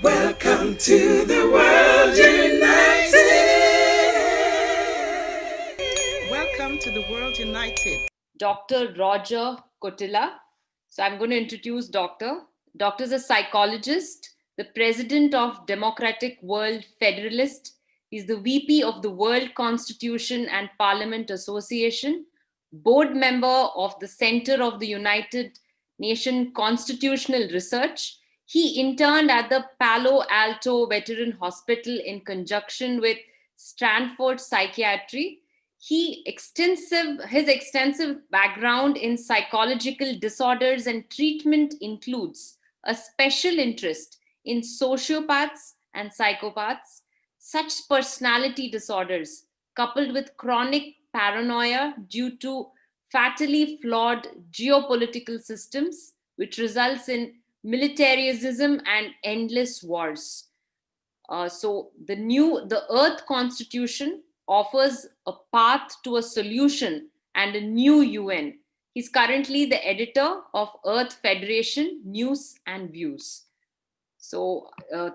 Welcome to the world united. Welcome to the world united. Dr. Roger KOTILA. So I'm going to introduce Doctor. Doctor is a psychologist, the president of Democratic World Federalist. He's the VP of the World Constitution and Parliament Association, board member of the Center of the United Nations Constitutional Research. He interned at the Palo Alto Veteran Hospital in conjunction with Stanford Psychiatry. His extensive background in psychological disorders and treatment includes a special interest in sociopaths and psychopaths. Such personality disorders, coupled with chronic paranoia due to fatally flawed geopolitical systems, which results in militarism and endless wars. The Earth Constitution offers a path to a solution and a new UN. He's currently the editor of Earth Federation News and Views.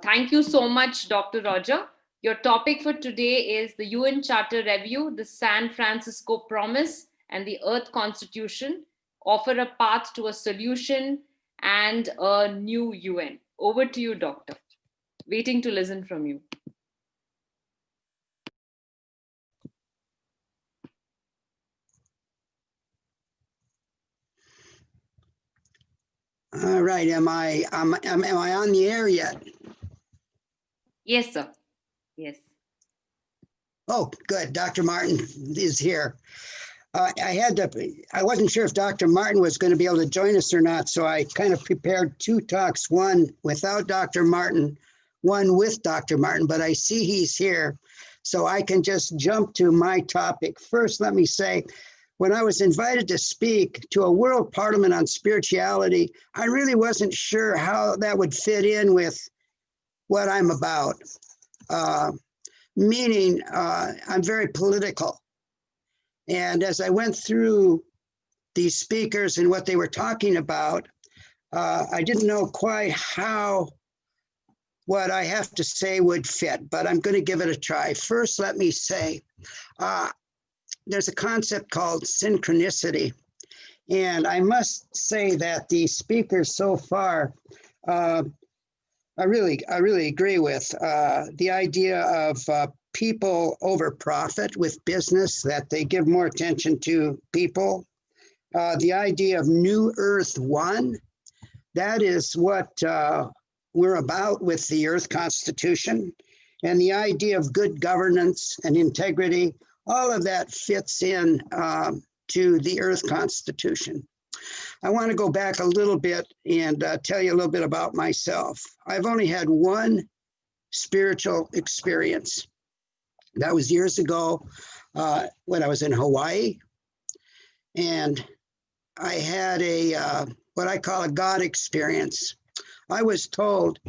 Thank you so much, Dr. Roger. Your topic for today is the UN Charter Review, the San Francisco Promise, and the Earth Constitution offer a path to a solution and a new UN. Over to you, Doctor. Waiting to listen from you. All right, am I on the air yet? Yes, sir. Yes. Oh, good. Dr. Martin is here. I wasn't sure if Dr. Martin was going to be able to join us or not, so I kind of prepared two talks, one without Dr. Martin, one with Dr. Martin, but I see he's here, so I can just jump to my topic. First, let me say, when I was invited to speak to a World Parliament on Spirituality, I really wasn't sure how that would fit in with what I'm about. Meaning, I'm very political. And as I went through these speakers and what they were talking about, I didn't know quite how what I have to say would fit, but I'm going to give it a try. First, let me say, there's a concept called synchronicity. And I must say that the speakers so far, I really agree with the idea of people over profit with business, that they give more attention to people. The idea of New Earth One, that is what we're about with the Earth Constitution. And the idea of good governance and integrity, all of that fits in to the Earth Constitution. I want to go back a little bit and tell you a little bit about myself. I've only had one spiritual experience. That was years ago when I was in Hawaii. And I had a what I call a God experience. I was told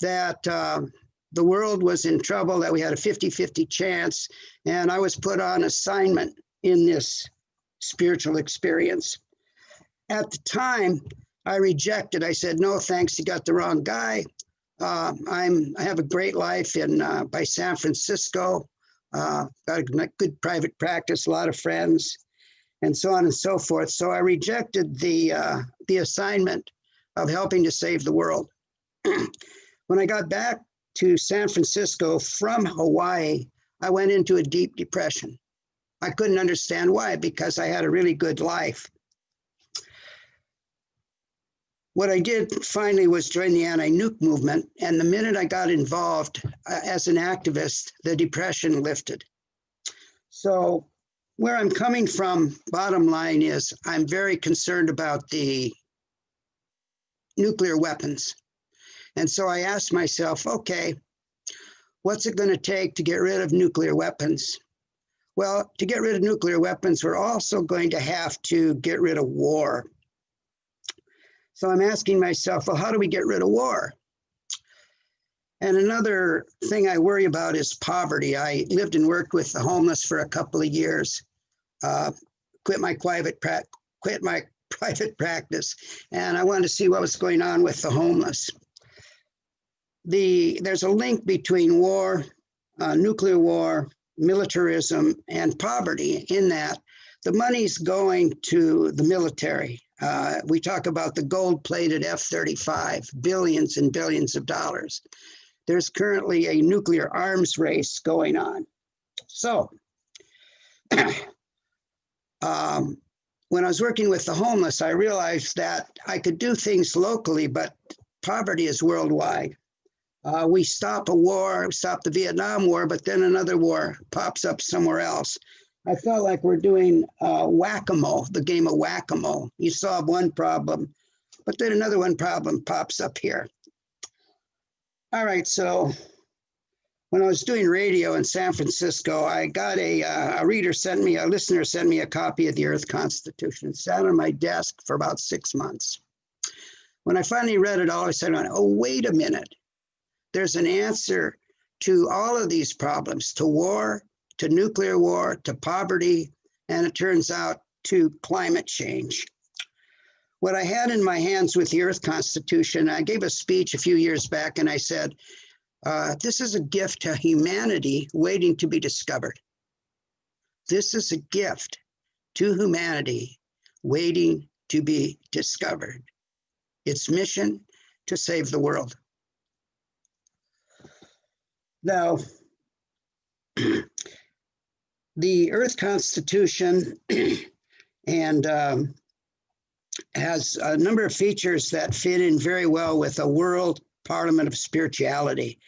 that the world was in trouble, that we had a 50-50 chance, and I was put on assignment in this spiritual experience. At the time, I rejected. I said, no, thanks, you got the wrong guy. I have a great life by San Francisco, got a good private practice, a lot of friends, and so on and so forth. So I rejected the assignment of helping to save the world. When I got back to San Francisco from Hawaii, I went into a deep depression. I couldn't understand why, because I had a really good life. What I did finally was join the anti-nuke movement, and the minute I got involved as an activist, the depression lifted. So where I'm coming from, bottom line is, I'm very concerned about the nuclear weapons. And so I asked myself, okay, what's it going to take to get rid of nuclear weapons? Well, to get rid of nuclear weapons, we're also going to have to get rid of war. So I'm asking myself, well, how do we get rid of war? And another thing I worry about is poverty. I lived and worked with the homeless for a couple of years, quit my private practice, and I wanted to see what was going on with the homeless. there's a link between war, nuclear war, militarism, and poverty in that the money's going to the military. We talk about the gold-plated F-35, billions and billions of dollars. There's currently a nuclear arms race going on. So, when I was working with the homeless, I realized that I could do things locally, but poverty is worldwide. We stop a war, stop the Vietnam War, but then another war pops up somewhere else. I felt like we're doing whack-a-mole, the game of whack-a-mole. You solve one problem, but then another one problem pops up here. All right, so when I was doing radio in San Francisco, I got a listener sent me a copy of the Earth Constitution. It sat on my desk for about 6 months. When I finally read it all, I said, oh, wait a minute. There's an answer to all of these problems, to war, to nuclear war, to poverty, and it turns out to climate change. What I had in my hands with the Earth Constitution, I gave a speech a few years back and I said, this is a gift to humanity waiting to be discovered. This is a gift to humanity waiting to be discovered. Its mission to save the world. Now, the Earth Constitution and has a number of features that fit in very well with a world parliament of spirituality.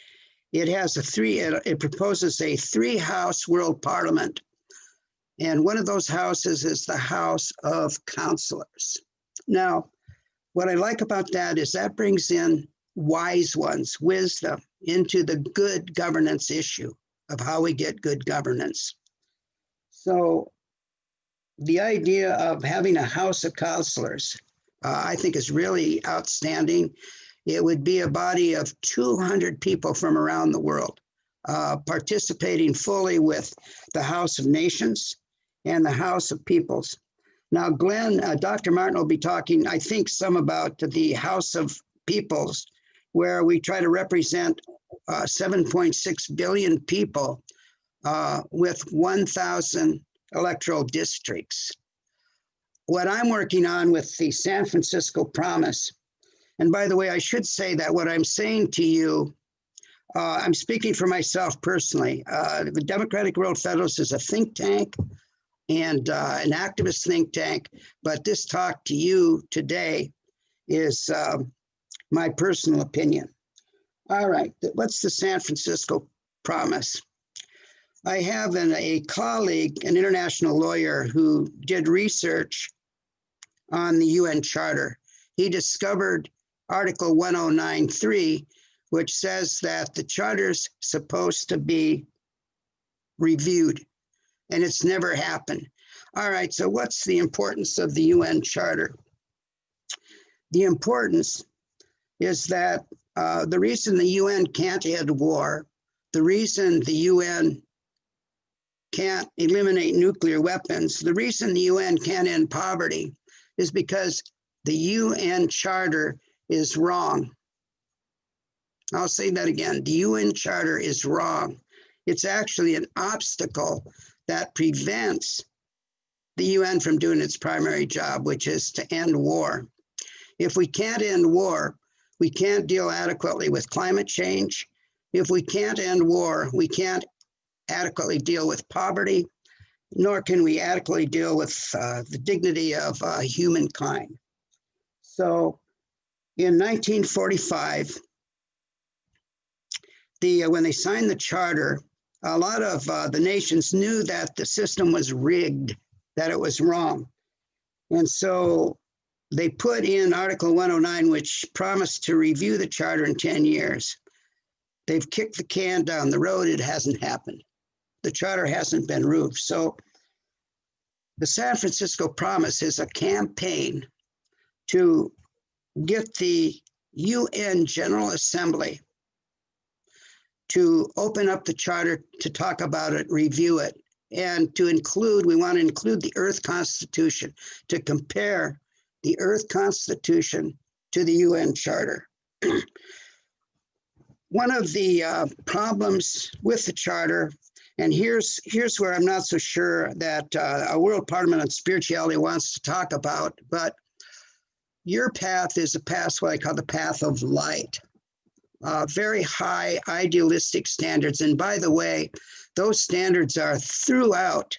It proposes a three-house world parliament. And one of those houses is the House of Counselors. Now, what I like about that is that brings in wise ones, wisdom, into the good governance issue of how we get good governance. So the idea of having a House of Counselors, I think is really outstanding. It would be a body of 200 people from around the world participating fully with the House of Nations and the House of Peoples. Now, Dr. Martin will be talking, I think, some about the House of Peoples, where we try to represent 7.6 billion people with 1,000 electoral districts. What I'm working on with the San Francisco Promise, and by the way, I should say that what I'm saying to you, I'm speaking for myself personally. The Democratic World Federalist is a think tank and an activist think tank, but this talk to you today is my personal opinion. All right, what's the San Francisco Promise? I have a colleague, an international lawyer, who did research on the UN Charter. He discovered Article 1093, which says that the Charter's supposed to be reviewed, and it's never happened. All right, so what's the importance of the UN Charter? The importance is that the reason the UN can't end war, the reason the UN can't eliminate nuclear weapons, the reason the UN can't end poverty is because the UN Charter is wrong. I'll say that again. The UN Charter is wrong. It's actually an obstacle that prevents the UN from doing its primary job, which is to end war. If we can't end war, we can't deal adequately with climate change. If we can't end war, we can't adequately deal with poverty, nor can we adequately deal with the dignity of humankind. So in 1945, when they signed the charter, a lot of the nations knew that the system was rigged, that it was wrong. And so they put in Article 109, which promised to review the charter in 10 years. They've kicked the can down the road. It hasn't happened. The charter hasn't been reviewed. So the San Francisco Promise is a campaign to get the UN General Assembly to open up the charter, to talk about it, review it, and to include, we want to include the Earth Constitution, to compare the Earth Constitution to the UN Charter. one of the problems with the charter, and here's where I'm not so sure that a World Parliament on Spirituality wants to talk about, but your path is a path, what I call the path of light. Very high idealistic standards. And by the way, those standards are throughout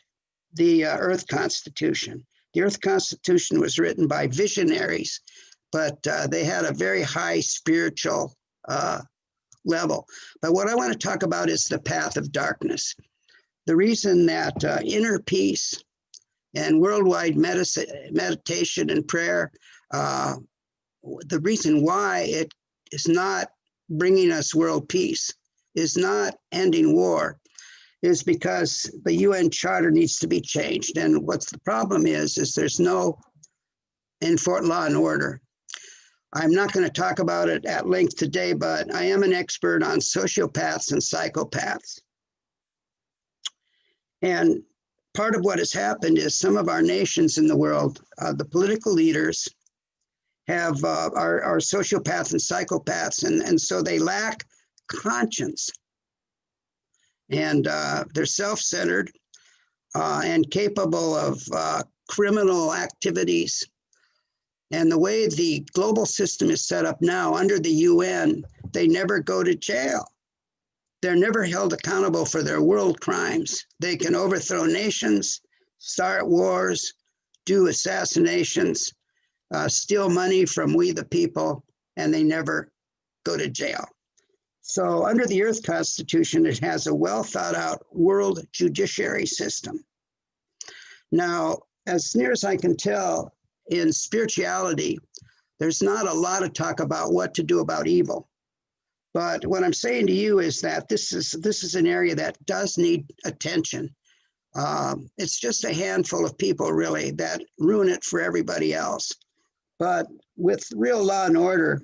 the Earth Constitution. The Earth Constitution was written by visionaries, but they had a very high spiritual level. But what I want to talk about is the path of darkness. The reason that inner peace and worldwide meditation and prayer, the reason why it is not bringing us world peace, is not ending war, is because the UN Charter needs to be changed. And what's the problem is there's no enforced law and order. I'm not going to talk about it at length today, but I am an expert on sociopaths and psychopaths. And part of what has happened is some of our nations in the world, the political leaders have are sociopaths and psychopaths, and so they lack conscience. And they're self-centered and capable of criminal activities. And the way the global system is set up now under the UN, they never go to jail. They're never held accountable for their world crimes. They can overthrow nations, start wars, do assassinations, steal money from we the people, and they never go to jail. So under the Earth Constitution, it has a well thought out world judiciary system. Now, as near as I can tell, in spirituality, there's not a lot of talk about what to do about evil. But what I'm saying to you is that this is an area that does need attention. It's just a handful of people really that ruin it for everybody else. But with real law and order,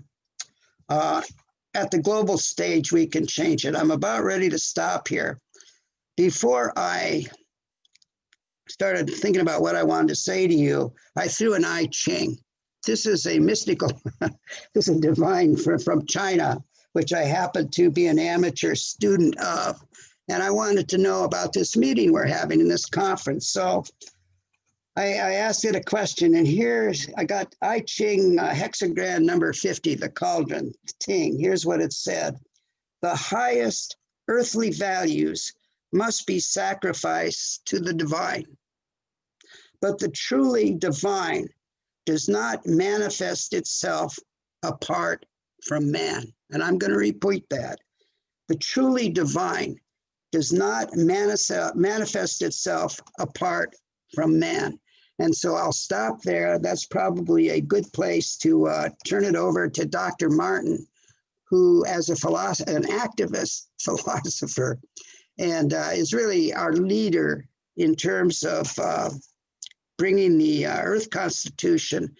at the global stage, we can change it. I'm about ready to stop here. Before I started thinking about what I wanted to say to you, I threw an I Ching. This is a mystical, this is a divine from China, which I happen to be an amateur student of. And I wanted to know about this meeting we're having in this conference. So I asked it a question, and here's, I got I Ching hexagram number 50, the cauldron, Ting. Here's what it said. The highest earthly values must be sacrificed to the divine. But the truly divine does not manifest itself apart from man. And I'm going to repeat that. The truly divine does not manifest itself apart from man. And so I'll stop there. That's probably a good place to turn it over to Dr. Martin, who as an activist philosopher, and is really our leader in terms of bringing the Earth Constitution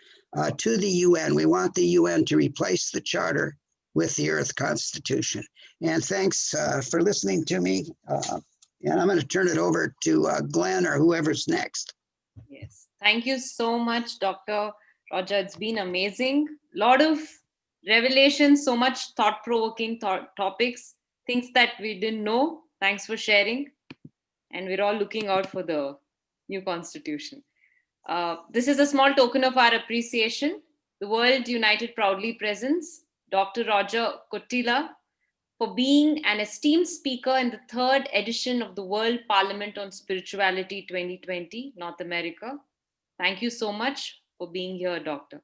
to the UN. We want the UN to replace the Charter with the Earth Constitution. And thanks for listening to me. And I'm going to turn it over to Glenn or whoever's next. Yes. Thank you so much, Dr. Roger. It's been amazing. A lot of revelations, so much thought-provoking topics, things that we didn't know. Thanks for sharing. And we're all looking out for the new constitution. This is a small token of our appreciation. The World United proudly presents Dr. Roger KOTILA for being an esteemed speaker in the 3rd edition of the World Parliament on Spirituality 2020, North America. Thank you so much for being here, Doctor.